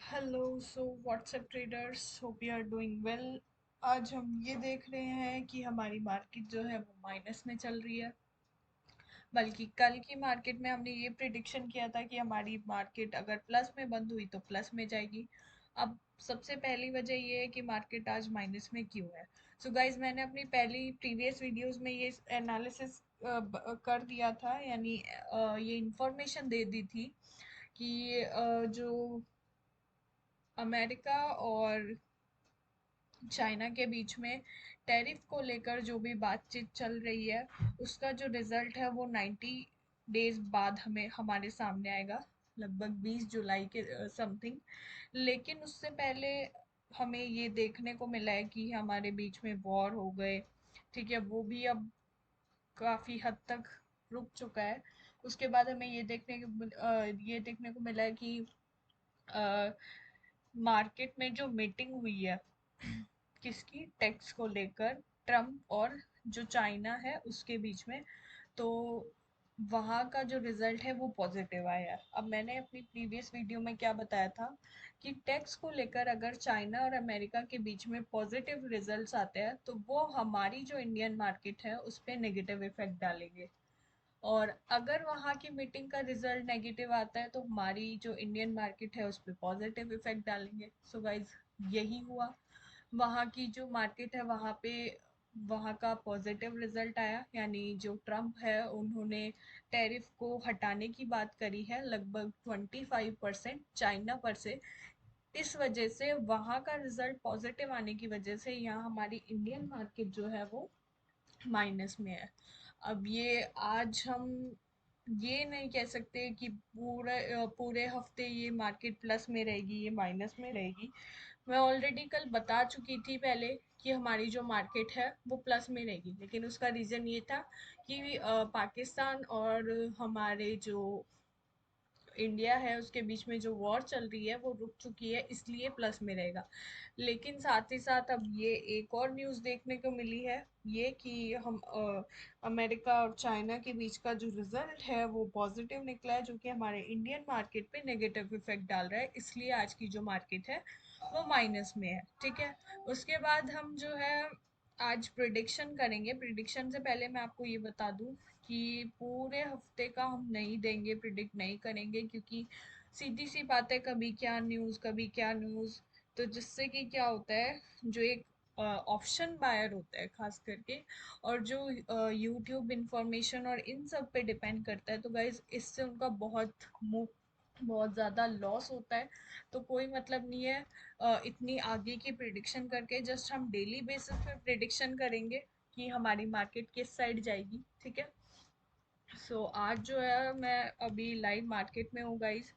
Hello so WhatsApp traders hope you are doing well. आज हम ये देख रहे हैं कि हमारी मार्केट जो है वो माइनस में चल रही है। बल्कि कल की मार्केट में हमने ये प्रिडिक्शन किया था कि हमारी मार्केट अगर प्लस में बंद हुई तो प्लस में जाएगी। अब सबसे पहली वजह ये है कि मार्केट आज माइनस में क्यों है। सो गाइज, मैंने अपनी पहली प्रीवियस वीडियोस में ये एनालिसिस कर दिया था, यानी ये इंफॉर्मेशन दे दी थी कि जो अमेरिका और चाइना के बीच में टैरिफ को लेकर जो भी बातचीत चल रही है, उसका जो रिजल्ट है वो 90 डेज बाद हमें हमारे सामने आएगा, लगभग 20 जुलाई के समथिंग। लेकिन उससे पहले हमें ये देखने को मिला है कि हमारे बीच में वॉर हो गए। ठीक है, वो भी अब काफी हद तक रुक चुका है। उसके बाद हमें ये देखने को मिला है कि मार्केट में जो मीटिंग हुई है किसकी, टैक्स को लेकर, ट्रम्प और जो चाइना है उसके बीच में, तो वहाँ का जो रिजल्ट है वो पॉजिटिव आया है। अब मैंने अपनी प्रीवियस वीडियो में क्या बताया था कि टैक्स को लेकर अगर चाइना और अमेरिका के बीच में पॉजिटिव रिजल्ट्स आते हैं तो वो हमारी जो इंडियन मार्केट है उस पर नेगेटिव इफेक्ट डालेंगे। और अगर वहाँ की मीटिंग का रिजल्ट नेगेटिव आता है तो हमारी जो इंडियन मार्केट है उस पर पॉजिटिव इफेक्ट डालेंगे। सो गाइज, यही हुआ। वहाँ की जो मार्केट है वहाँ पे वहाँ का पॉजिटिव रिजल्ट आया, यानी जो ट्रम्प है उन्होंने टैरिफ को हटाने की बात करी है, लगभग 25% चाइना पर से। इस वजह से वहाँ का रिजल्ट पॉजिटिव आने की वजह से यहाँ हमारी इंडियन मार्केट जो है वो माइनस में है। अब ये आज हम ये नहीं कह सकते कि पूरे हफ्ते ये मार्केट प्लस में रहेगी, ये माइनस में रहेगी। मैं ऑलरेडी कल बता चुकी थी पहले कि हमारी जो मार्केट है वो प्लस में रहेगी, लेकिन उसका रीज़न ये था कि पाकिस्तान और हमारे जो इंडिया है उसके बीच में जो वॉर चल रही है वो रुक चुकी है, इसलिए प्लस में रहेगा। लेकिन साथ ही साथ अब ये एक और न्यूज़ देखने को मिली है, ये कि अमेरिका और चाइना के बीच का जो रिजल्ट है वो पॉजिटिव निकला है, जो कि हमारे इंडियन मार्केट पे नेगेटिव इफेक्ट डाल रहा है, इसलिए आज की जो मार्केट है वो माइनस में है। ठीक है, उसके बाद हम जो है आज प्रिडिक्शन करेंगे। प्रिडिक्शन से पहले मैं आपको ये बता दूं कि पूरे हफ्ते का हम नहीं देंगे, प्रिडिक्ट नहीं करेंगे, क्योंकि सीधी सी बात है, कभी क्या न्यूज़ कभी क्या न्यूज़। तो जिससे कि क्या होता है, जो एक ऑप्शन बायर होता है खास करके, और जो यूट्यूब इंफॉर्मेशन और इन सब पे डिपेंड करता है, तो गाइज इससे उनका बहुत ज़्यादा लॉस होता है। तो कोई मतलब नहीं है इतनी आगे की प्रिडिक्शन करके। जस्ट हम डेली बेसिस पे प्रिडिक्शन करेंगे कि हमारी मार्केट किस साइड जाएगी। ठीक है, आज जो है मैं अभी लाइव मार्केट में हूँ गाइस,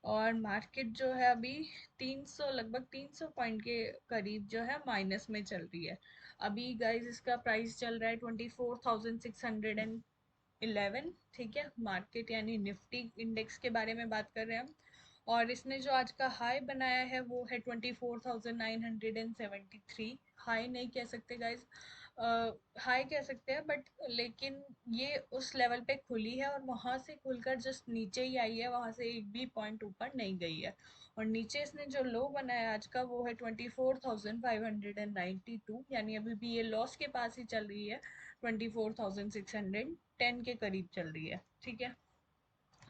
और मार्केट जो है अभी 300, लगभग 300 पॉइंट के करीब जो है माइनस में चल रही है। अभी गाइस इसका प्राइस चल रहा है 24,611। ठीक है, मार्केट यानी निफ्टी इंडेक्स के बारे में बात कर रहे हैं हम। और इसने जो आज का हाई बनाया है वो है 24,973। हाई नहीं कह सकते गाइज, हाई कह सकते हैं बट, लेकिन ये उस लेवल पे खुली है और वहां से खुलकर जस्ट नीचे ही आई है, वहां से एक भी पॉइंट ऊपर नहीं गई है। और नीचे इसने जो लो बनाया आज का वो है 24,592, यानी अभी भी ये लॉस के पास ही चल रही है, 24,610 के करीब चल रही है। ठीक है,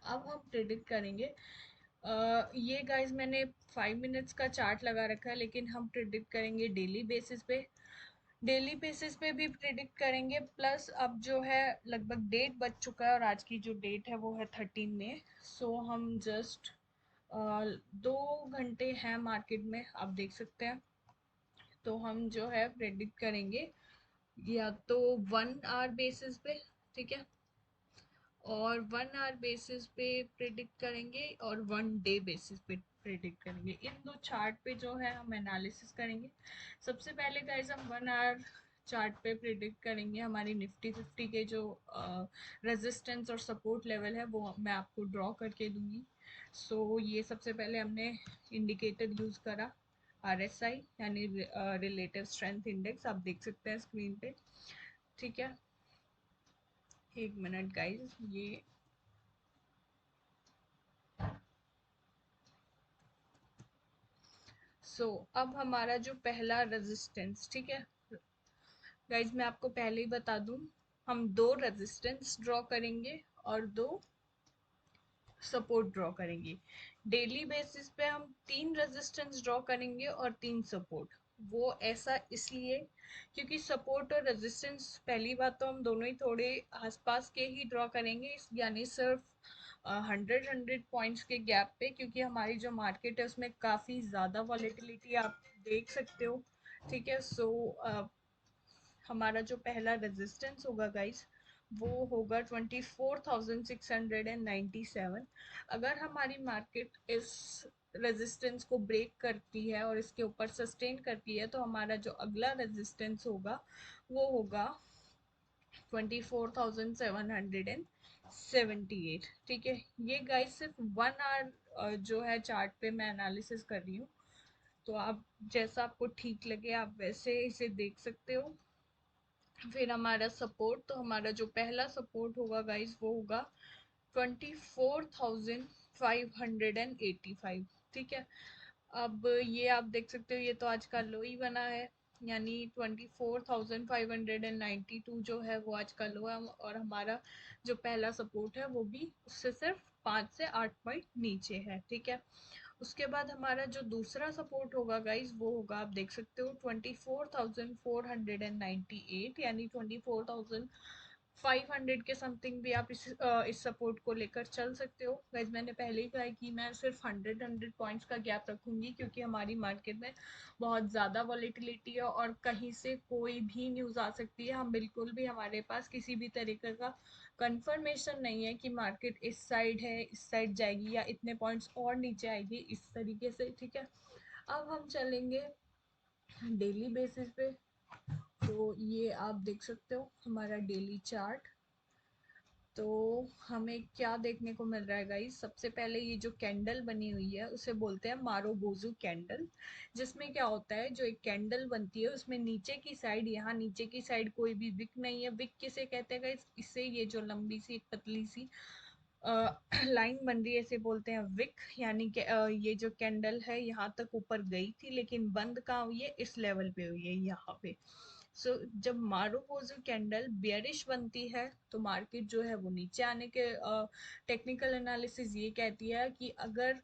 अब हम प्रिडिक्ट करेंगे। ये गाइस मैंने 5 मिनट्स का चार्ट लगा रखा है, लेकिन हम प्रिडिक्ट करेंगे डेली बेसिस पे। डेली बेसिस पे भी प्रिडिक्ट करेंगे, प्लस अब जो है लगभग डेट बच चुका है और आज की जो डेट है वो है 13 मई। हम जस्ट 2 घंटे हैं मार्केट में, आप देख सकते हैं। तो हम जो है प्रिडिक्ट करेंगे या तो 1 आवर बेसिस पे, ठीक है, और 1 आवर बेसिस पे प्रिडिक्ट करेंगे, और 1 डे बेसिस पे प्रिडिक्ट करेंगे। इन दो चार्ट पे जो है हम एनालिसिस करेंगे। सबसे पहले गाइस हम 1 आवर चार्ट पे प्रिडिक्ट करेंगे हमारी निफ्टी 50 के जो रेजिस्टेंस और सपोर्ट लेवल है वो मैं आपको ड्रॉ करके दूंगी। ये सबसे पहले हमने इंडिकेटर यूज करा, RSI यानी रिलेटिव स्ट्रेंथ इंडेक्स, आप देख सकते हैं स्क्रीन पे। ठीक है, एक मिनट गाइस, ये अब हमारा जो पहला रेजिस्टेंस, ठीक है गाइज, मैं आपको पहले ही बता दूं, हम दो रेजिस्टेंस ड्रॉ करेंगे और दो सपोर्ट ड्रॉ करेंगे। डेली बेसिस पे हम तीन रेजिस्टेंस ड्रॉ करेंगे और तीन सपोर्ट। वो ऐसा इसलिए क्योंकि सपोर्ट और रेजिस्टेंस पहली बात तो हम दोनों ही थोड़े आसपास के ही ड्रॉ करेंगे, यानी सिर्फ 100 पॉइंट्स के गैप पे, क्योंकि हमारी जो मार्केट है उसमें काफ़ी ज़्यादा वॉलेटिलिटी आप देख सकते हो। ठीक है, हमारा जो पहला रेजिस्टेंस होगा गाइस वो होगा 24,697। अगर हमारी मार्केट इस रेजिस्टेंस को ब्रेक करती है और इसके ऊपर सस्टेन करती है तो हमारा जो अगला रेजिस्टेंस होगा वो होगा 24,778। ठीक है, ये गाइस सिर्फ 1 आवर जो है चार्ट पे मैं एनालिसिस कर रही हूँ, तो आप जैसा आपको ठीक लगे आप वैसे इसे देख सकते हो। फिर हमारा सपोर्ट, तो हमारा जो पहला सपोर्ट होगा गाइस वो होगा 24,585। ठीक है, अब ये आप देख सकते हो ये तो आज का लो ही बना है, यानी 24,592 जो है वो आज का लो है, और हमारा जो पहला सपोर्ट है वो भी उससे सिर्फ 5 से 8 पॉइंट नीचे है। ठीक है, उसके बाद हमारा जो दूसरा सपोर्ट होगा गाइज वो होगा, आप देख सकते हो 24,498, यानी 24,500 के समथिंग भी आप इस सपोर्ट को लेकर चल सकते हो। गाइज मैंने पहले ही कहा है कि मैं सिर्फ 100 पॉइंट्स का गैप रखूंगी, क्योंकि हमारी मार्केट में बहुत ज़्यादा वॉलेटिलिटी है और कहीं से कोई भी न्यूज़ आ सकती है। हम बिल्कुल भी, हमारे पास किसी भी तरीके का कंफर्मेशन नहीं है कि मार्केट इस साइड है, इस साइड जाएगी या इतने पॉइंट्स और नीचे आएगी इस तरीके से। ठीक है, अब हम चलेंगे डेली बेसिस पे। तो ये आप देख सकते हो हमारा डेली चार्ट। तो हमें क्या देखने को मिल रहा है गाइस, सबसे पहले ये जो कैंडल बनी हुई है उसे बोलते हैं मारोबोजू कैंडल, जिसमें क्या होता है, जो एक कैंडल बनती है उसमें नीचे की साइड, यहाँ नीचे की साइड कोई भी विक नहीं है। विक किसे कहते हैं गाइस, इससे ये जो लंबी सी एक पतली सी लाइन बन रही है इसे बोलते हैं विक, यानी कि ये जो कैंडल है यहाँ तक ऊपर गई थी लेकिन बंद कहाँ हुई है, इस लेवल पे हुई है यहाँ पे। जब मारुकोजो कैंडल बेयरिश बनती है तो मार्केट जो है वो नीचे आने के, टेक्निकल एनालिसिस ये कहती है कि अगर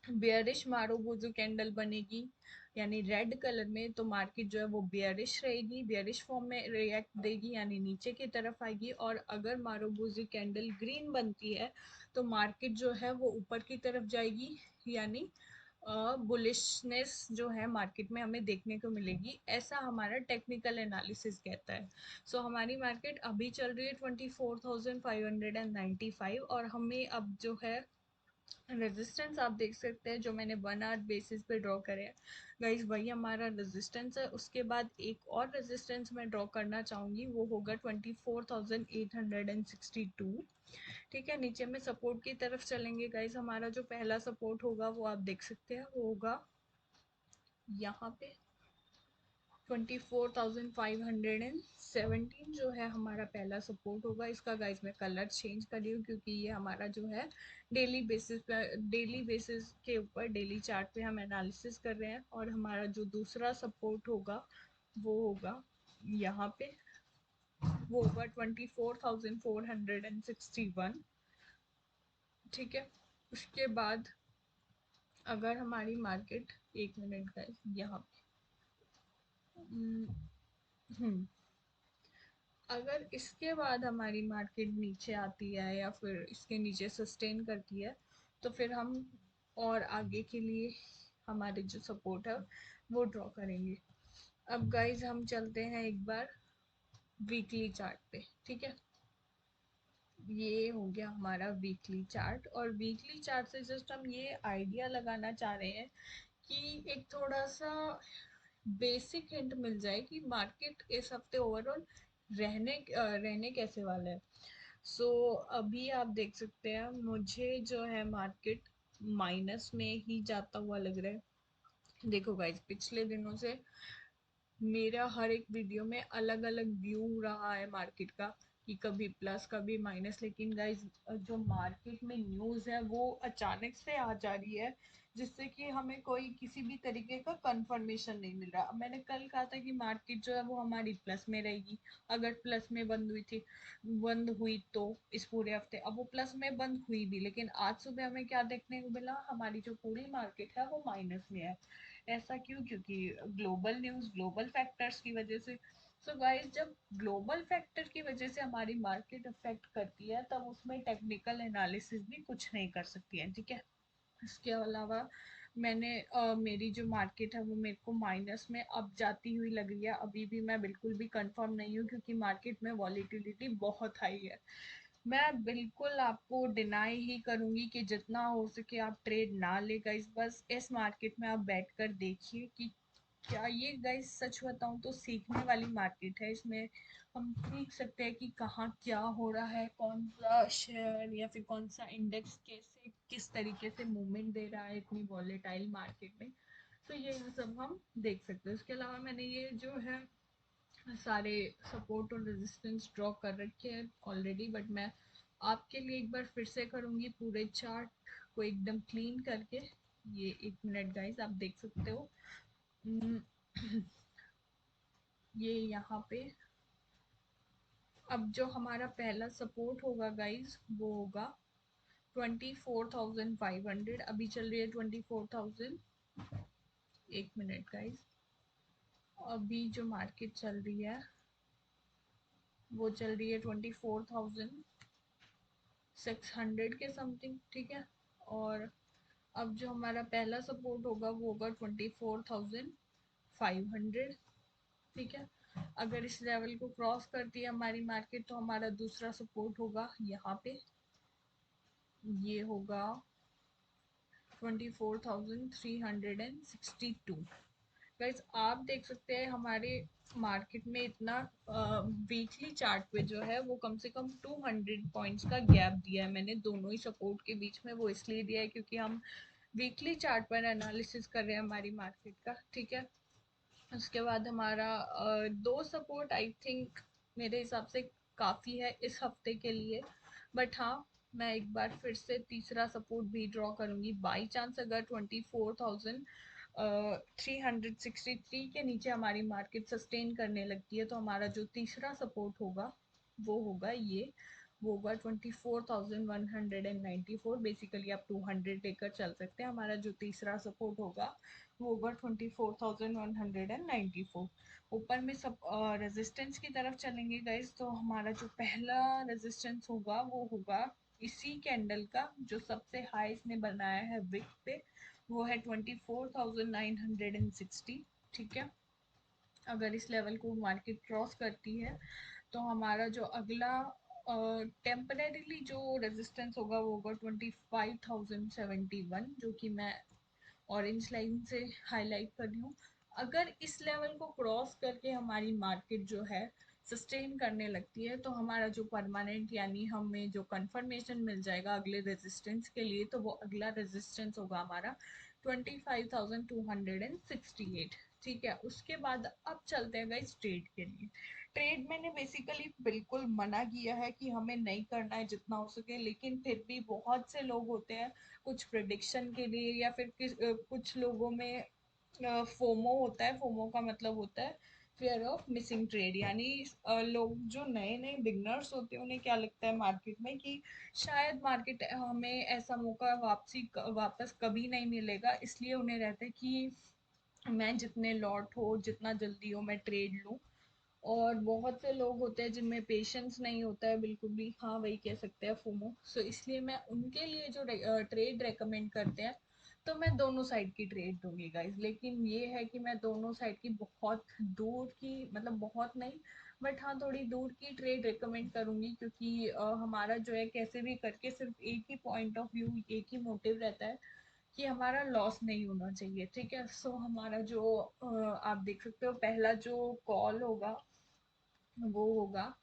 बेयरिश मारुकोजो कैंडल बनेगी यानी रेड कलर में, तो मार्केट जो है वो बेयरिश रहेगी, बेयरिश फॉर्म में रिएक्ट देगी यानी नीचे की तरफ आएगी। और अगर मारुकोजो कैंडल ग्रीन बनती है तो मार्केट जो है वो ऊपर की तरफ जाएगी, यानी बुलिशनेस जो है मार्केट में हमें देखने को मिलेगी, ऐसा हमारा टेक्निकल एनालिसिस कहता है। हमारी मार्केट अभी चल रही है 24,595 और हमें अब जो है रेजिस्टेंस आप देख सकते हैं जो मैंने 1 आवर बेसिस पे ड्रॉ करे हैं गाइज, वही हमारा रेजिस्टेंस है। उसके बाद एक और रेजिस्टेंस मैं ड्रॉ करना चाहूँगी, वो होगा 24,862। ठीक है, नीचे में सपोर्ट की तरफ चलेंगे गाइज, हमारा जो पहला सपोर्ट होगा वो आप देख सकते हैं वो होगा यहाँ पे 24,517 जो है हमारा पहला सपोर्ट होगा। इसका गाइज मैं कलर चेंज कर रही हूँ क्योंकि ये हमारा जो है डेली बेसिस के ऊपर डेली चार्ट पे हम एनालिसिस कर रहे हैं। और हमारा जो दूसरा सपोर्ट होगा वो होगा यहाँ पे, वो होगा 24,461। ठीक है, उसके बाद अगर हमारी मार्केट, एक मिनट गाइज यहाँ पे, हम्म अगर इसके बाद हमारी मार्केट नीचे आती है या फिर इसके नीचे सस्टेन करती है तो फिर हम और आगे के लिए हमारे जो सपोर्ट है वो ड्रॉ करेंगे। अब गाइज हम चलते हैं एक बार वीकली चार्ट पे। ठीक है, ये हो गया हमारा वीकली चार्ट, और वीकली चार्ट से जस्ट हम ये आइडिया लगाना चाह रहे हैं कि एक थोड़ा सा बेसिक हिंट मिल जाए कि मार्केट इस हफ्ते ओवरऑल रहने कैसे वाला है। अभी आप देख सकते हैं मुझे जो है मार्केट माइनस में ही जाता हुआ लग रहा है। देखो गाइज, पिछले दिनों से मेरा हर एक वीडियो में अलग अलग व्यू रहा है मार्केट का, कि कभी प्लस कभी माइनस, लेकिन गाइज जो मार्केट में न्यूज़ है वो अचानक से आ जा रही है, जिससे कि हमें कोई किसी भी तरीके का कंफर्मेशन नहीं मिल रहा। अब मैंने कल कहा था कि मार्केट जो है वो हमारी प्लस में रहेगी, अगर प्लस में बंद हुई तो इस पूरे हफ्ते, अब वो प्लस में बंद हुई भी, लेकिन आज सुबह हमें क्या देखने को मिला, हमारी जो पूरी मार्केट है वो माइनस में है। ऐसा क्यों? क्योंकि ग्लोबल न्यूज़, ग्लोबल फैक्टर्स की वजह से। सो गाइस, जब ग्लोबल फैक्टर की वजह से हमारी मार्केट अफेक्ट करती है तब उसमें टेक्निकल एनालिसिस भी कुछ नहीं कर सकती है, ठीक है। इसके अलावा मेरी जो मार्केट है वो मेरे को माइनस में अब जाती हुई लग रही है। अभी भी मैं बिल्कुल भी कंफर्म नहीं हूँ क्योंकि मार्केट में वॉलीटिलिटी बहुत हाई है। मैं बिल्कुल आपको डिनाई ही करूंगी कि जितना हो सके आप ट्रेड ना ले गाइस, बस इस मार्केट में आप बैठ कर देखिए कि क्या ये गाइस, सच बताऊं तो सीखने वाली मार्केट है। इसमें हम सीख सकते हैं कि कहाँ क्या हो रहा है, कौन सा शेयर या फिर कौन सा इंडेक्स कैसे किस तरीके से मूवमेंट दे रहा है इतनी वॉलेटाइल मार्केट में। तो ये सब हम देख सकते हैं। उसके अलावा मैंने ये जो है सारे सपोर्ट और रेजिस्टेंस ड्रॉ कर रखे हैं ऑलरेडी, बट मैं आपके लिए एक बार फिर से करूँगी पूरे चार्ट को एकदम क्लीन करके। ये 1 मिनट गाइस, आप देख सकते हो। हम्म, ये यहाँ पे अब जो हमारा पहला सपोर्ट होगा गाइस वो होगा 24,500। अभी चल रही है 24,000। 1 मिनट गाइस, अभी जो मार्केट चल रही है वो चल रही है 24,600 के समथिंग, ठीक है। और अब जो हमारा पहला सपोर्ट होगा वो होगा 24,500, ठीक है। अगर इस लेवल को क्रॉस करती है हमारी मार्केट तो हमारा दूसरा सपोर्ट होगा यहाँ पे, ये होगा 24,362। गाइस आप देख सकते हैं हमारे मार्केट में इतना वीकली चार्ट पे जो है वो कम से कम 200 पॉइंट्स का गैप दिया है मैंने दोनों ही सपोर्ट के बीच में। वो इसलिए दिया है क्योंकि हम वीकली चार्ट पर एनालिसिस कर रहे हैं हमारी मार्केट का, ठीक है। उसके बाद हमारा दो सपोर्ट आई थिंक मेरे हिसाब से काफ़ी है इस हफ्ते के लिए। बट हाँ, मैं एक बार फिर से तीसरा सपोर्ट भी ड्रॉ करूंगी। बाई चांस अगर 24,363 के नीचे हमारी मार्केट सस्टेन करने लगती है तो हमारा जो तीसरा सपोर्ट होगा वो होगा ये, वो होगा 24,194। बेसिकली आप 200 लेकर चल सकते हैं। हमारा जो तीसरा सपोर्ट होगा वो होगा 24,194। ऊपर में सब रेजिस्टेंस की तरफ चलेंगे गाइस, तो हमारा जो पहला रेजिस्टेंस होगा वो होगा इसी कैंडल का जो सबसे हाई इसने बनाया है विक पे, वो है 24,960, ठीक है। अगर इस लेवल को मार्केट क्रॉस करती है तो हमारा जो अगला टेम्परेरीली जो रेजिस्टेंस होगा वो होगा 25,071, जो कि मैं ऑरेंज लाइन से हाईलाइट कर रही हूँ। अगर इस लेवल को क्रॉस करके हमारी मार्केट जो है सस्टेन करने लगती है तो हमारा जो परमानेंट यानी हमें जो कंफर्मेशन मिल जाएगा अगले रेजिस्टेंस के लिए, तो वो अगला रेजिस्टेंस होगा हमारा 25,268, ठीक है। उसके बाद अब चलते हैं गाइस ट्रेड के लिए। ट्रेड मैंने बेसिकली बिल्कुल मना किया है कि हमें नहीं करना है जितना हो सके, लेकिन फिर भी बहुत से लोग होते हैं कुछ प्रिडिक्शन के लिए या फिर कुछ लोगों में फोमो होता है। फोमो का मतलब होता है फियर ऑफ मिसिंग ट्रेड, यानी लोग जो नए नए बिगनर्स होते हैं उन्हें क्या लगता है मार्केट में कि शायद मार्केट हमें ऐसा मौका वापस कभी नहीं मिलेगा, इसलिए उन्हें रहता है कि मैं जितने लॉट हो जितना जल्दी हो मैं ट्रेड लूँ। और बहुत से लोग होते हैं जिनमें पेशेंस नहीं होता है बिल्कुल भी, हाँ वही कह सकते हैं फोमो। सो इसलिए मैं उनके लिए जो ट्रेड रेकमेंड करते हैं तो मैं दोनों साइड की ट्रेड दूंगी गाइज। लेकिन ये है कि मैं दोनों साइड की बहुत दूर की, मतलब बहुत नहीं बट हाँ थोड़ी दूर की ट्रेड रेकमेंड करूंगी, क्योंकि हमारा जो है कैसे भी करके सिर्फ एक ही पॉइंट ऑफ व्यू, एक ही मोटिव रहता है कि हमारा लॉस नहीं होना चाहिए, ठीक है। सो हमारा जो आप देख सकते हो पहला जो कॉल होगा वो होगा,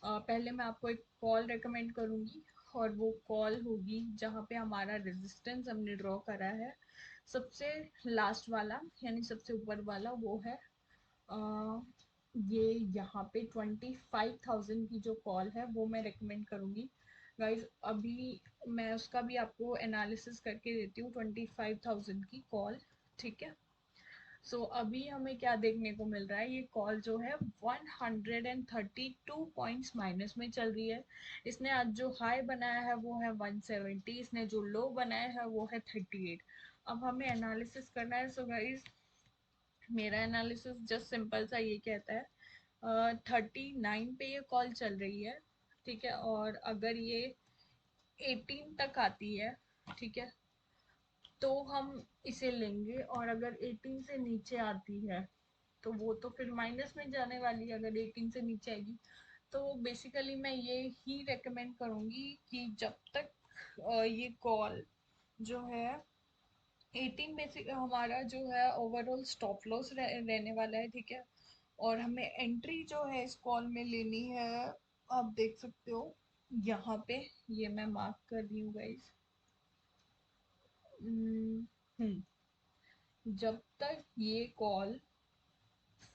पहले मैं आपको एक कॉल रेकमेंड करूंगी और वो कॉल होगी जहाँ पे हमारा रेजिस्टेंस हमने ड्रॉ करा है सबसे लास्ट वाला, यानी सबसे ऊपर वाला, वो है ये यहाँ पे 25,000 की जो कॉल है वो मैं रिकमेंड करूँगी गाइज। अभी मैं उसका भी आपको एनालिसिस करके देती हूँ 25,000 की कॉल, ठीक है। अभी हमें क्या देखने को मिल रहा है, ये कॉल जो है 132 पॉइंट्स माइनस में चल रही है। इसने आज जो हाई बनाया है वो है 170, इसने जो लो बनाया है वो है 38। अब हमें एनालिसिस करना है। सो गाइज, मेरा एनालिसिस जस्ट सिंपल सा ये कहता है 39 पे ये कॉल चल रही है, ठीक है। और अगर ये 18 तक आती है, ठीक है, तो हम इसे लेंगे। और अगर 18 से नीचे आती है तो वो तो फिर माइनस में जाने वाली है, अगर 18 से नीचे आएगी। तो बेसिकली मैं ये ही रेकमेंड करूँगी कि जब तक ये कॉल जो है 18, बेसिक हमारा जो है ओवरऑल स्टॉप लॉस रहने वाला है, ठीक है। और हमें एंट्री जो है इस कॉल में लेनी है, आप देख सकते हो यहाँ पे, ये मैं मार्क कर रही हूँ गाइस। जब तक ये कॉल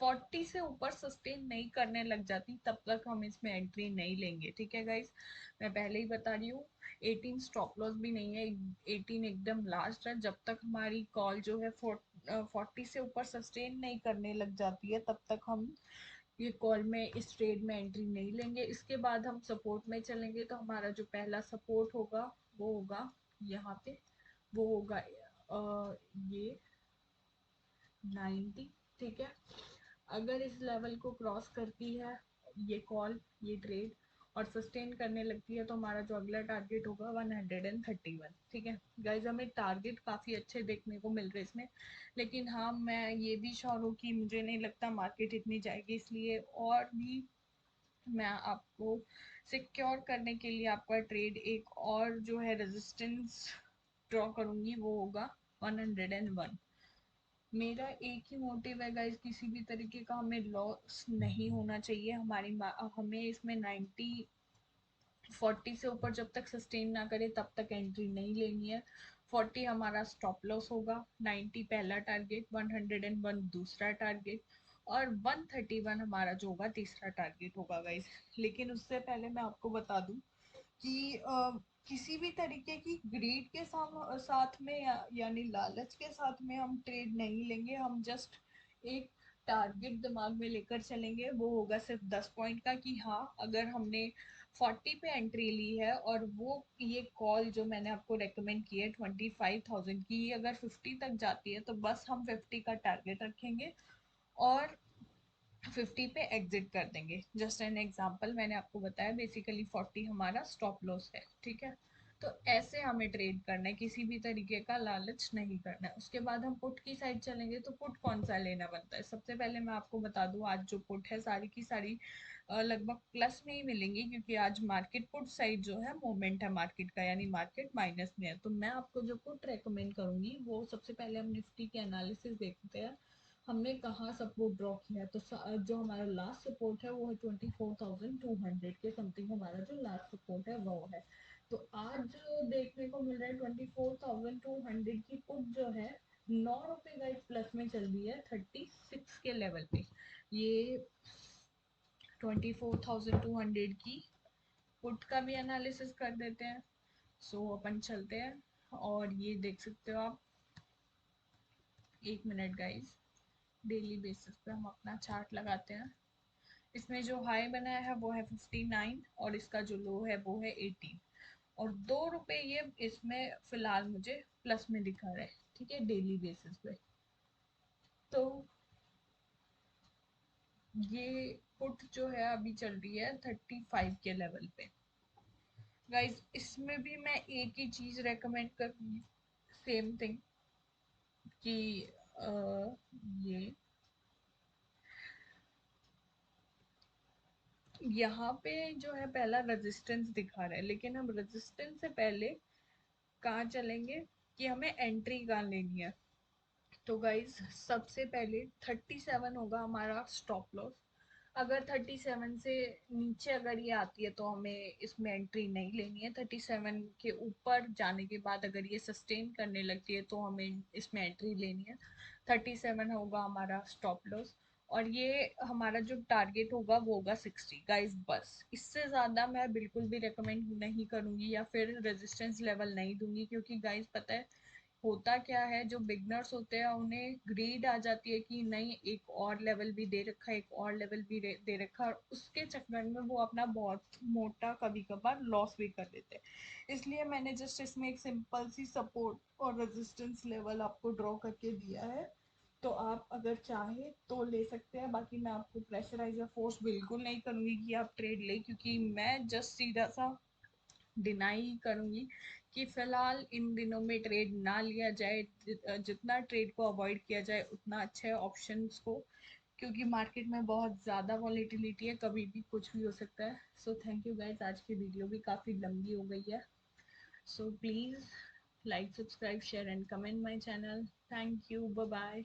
40 से ऊपर सस्टेन नहीं करने लग जाती तब तक हम इसमें एंट्री नहीं लेंगे, ठीक है गाइस। मैं पहले ही बता रही हूँ 18 स्टॉप लॉस भी नहीं है, 18 एकदम लास्ट है। जब तक हमारी कॉल जो है 40 से ऊपर सस्टेन नहीं करने लग जाती है तब तक हम ये कॉल में इस ट्रेड में एंट्री नहीं लेंगे। इसके बाद हम सपोर्ट में चलेंगे, तो हमारा जो पहला सपोर्ट होगा वो होगा यहाँ पे, वो होगा ये 90, ठीक है। अगर इस लेवल को क्रॉस करती है ये कॉल, ये ट्रेड, और सस्टेन करने लगती है तो हमारा जो अगला टारगेट होगा 131, ठीक है गाइज। हमें टारगेट काफ़ी अच्छे देखने को मिल रहे हैं इसमें, लेकिन हाँ मैं ये भी श्योर हूँ कि मुझे नहीं लगता मार्केट इतनी जाएगी, इसलिए और भी मैं आपको सिक्योर करने के लिए आपका ट्रेड एक और जो है रेजिस्टेंस ड्रॉ करूँगी, वो होगा 101। मेरा एक ही मोटिव है गाइस, किसी भी तरीके का हमें लॉस नहीं होना चाहिए। हमें इसमें 40 से ऊपर जब तक सस्टेन ना करे तब तक एंट्री नहीं लेनी है। 40 हमारा स्टॉप लॉस होगा, 90 पहला टारगेट, 101 दूसरा टारगेट, और 131 हमारा जो होगा तीसरा टारगेट होगा गाइस। लेकिन उससे पहले मैं आपको बता दूं कि किसी भी तरीके की ग्रीड के साथ में यानी लालच के साथ में हम ट्रेड नहीं लेंगे। हम जस्ट एक टारगेट दिमाग में लेकर चलेंगे, वो होगा सिर्फ 10 पॉइंट का, कि हाँ अगर हमने 40 पे एंट्री ली है और वो ये कॉल जो मैंने आपको रेकमेंड की है 25,000 की, अगर 50 तक जाती है तो बस हम 50 का टारगेट रखेंगे और 50 पे एग्जिट कर देंगे। जस्ट एन एग्जांपल मैंने आपको बताया, बेसिकली 40 हमारा स्टॉप लॉस है, ठीक है। तो ऐसे हमें ट्रेड करना है, किसी भी तरीके का लालच नहीं करना है। उसके बाद हम पुट की साइड चलेंगे, तो पुट कौन सा लेना बनता है। सबसे पहले मैं आपको बता दूं, आज जो पुट है सारी की सारी लगभग प्लस में ही मिलेंगी, क्योंकि आज मार्केट पुट साइड जो है मोमेंट है मार्केट का, यानी मार्केट माइनस में है। तो मैं आपको जो पुट रेकमेंड करूंगी, वो सबसे पहले हम निफ्टी के एनालिसिस देखते हैं हमने कहाँ सपोर्ट ड्रॉ किया है। तो जो हमारा लास्ट सपोर्ट है वो है 24,200 के समथिंग, हमारा जो लास्ट सपोर्ट है वो है। तो आज जो देखने को मिल रहा है 24,200 की पुट जो है 9 रुपए गाइस प्लस में चल रही है 36 के लेवल पे। ये 24,200 की पुट का भी एनालिसिस कर देते हैं। अपन चलते हैं और ये देख सकते हो आप, एक मिनट गाइस, डेली बेसिस पे हम अपना चार्ट लगाते हैं। इसमें जो हाई बनाया है वो है 59 और इसका जो लो है वो है 18, और 2 रुपए ये इसमें फिलहाल मुझे प्लस में दिखा रहा है, ठीक है, डेली बेसिस पे। तो ये पुट जो है अभी चल रही है 35 के लेवल पे। गाइस इसमें भी मैं एक ही चीज रेकमेंड करूंगी, सेम थिंग, कि ये यहाँ पे जो है पहला रेजिस्टेंस दिखा रहा है, लेकिन हम रेजिस्टेंस से पहले कहाँ चलेंगे कि हमें एंट्री कहाँ लेनी है। तो गाइज सबसे पहले 37 होगा हमारा स्टॉप लॉस। अगर 37 से नीचे अगर ये आती है तो हमें इसमें एंट्री नहीं लेनी है। 37 के ऊपर जाने के बाद अगर ये सस्टेन करने लगती है तो हमें इसमें एंट्री लेनी है। 37 होगा हमारा स्टॉप लॉस। और ये हमारा जो टारगेट होगा वो होगा 60 गाइस। बस इससे ज़्यादा मैं बिल्कुल भी रेकमेंड नहीं करूँगी या फिर रेजिस्टेंस लेवल नहीं दूंगी, क्योंकि गाइस पता है होता क्या है, जो बिगनर्स होते हैं उन्हें ग्रीड आ जाती है कि नहीं एक और लेवल भी दे रखा है, एक और लेवल भी दे रखा है, और उसके चक्कर में वो अपना बहुत मोटा कभी कभार लॉस भी कर देते हैं। इसलिए मैंने जस्ट इसमें एक सिंपल सी सपोर्ट और रेजिस्टेंस लेवल आपको ड्रॉ करके दिया है। तो आप अगर चाहें तो ले सकते हैं, बाकी मैं आपको प्रेशराइज या फोर्स बिल्कुल नहीं करूँगी कि आप ट्रेड लें, क्योंकि मैं जस्ट सीधा सा डिनाई करूँगी कि फ़िलहाल इन दिनों में ट्रेड ना लिया जाए। जितना ट्रेड को अवॉइड किया जाए उतना अच्छा है ऑप्शंस को, क्योंकि मार्केट में बहुत ज़्यादा वॉलेटिलिटी है, कभी भी कुछ भी हो सकता है। सो थैंक यू गाइस, आज की वीडियो भी काफ़ी लंबी हो गई है। So please like, subscribe, share and comment my channel. Thank you, bye bye.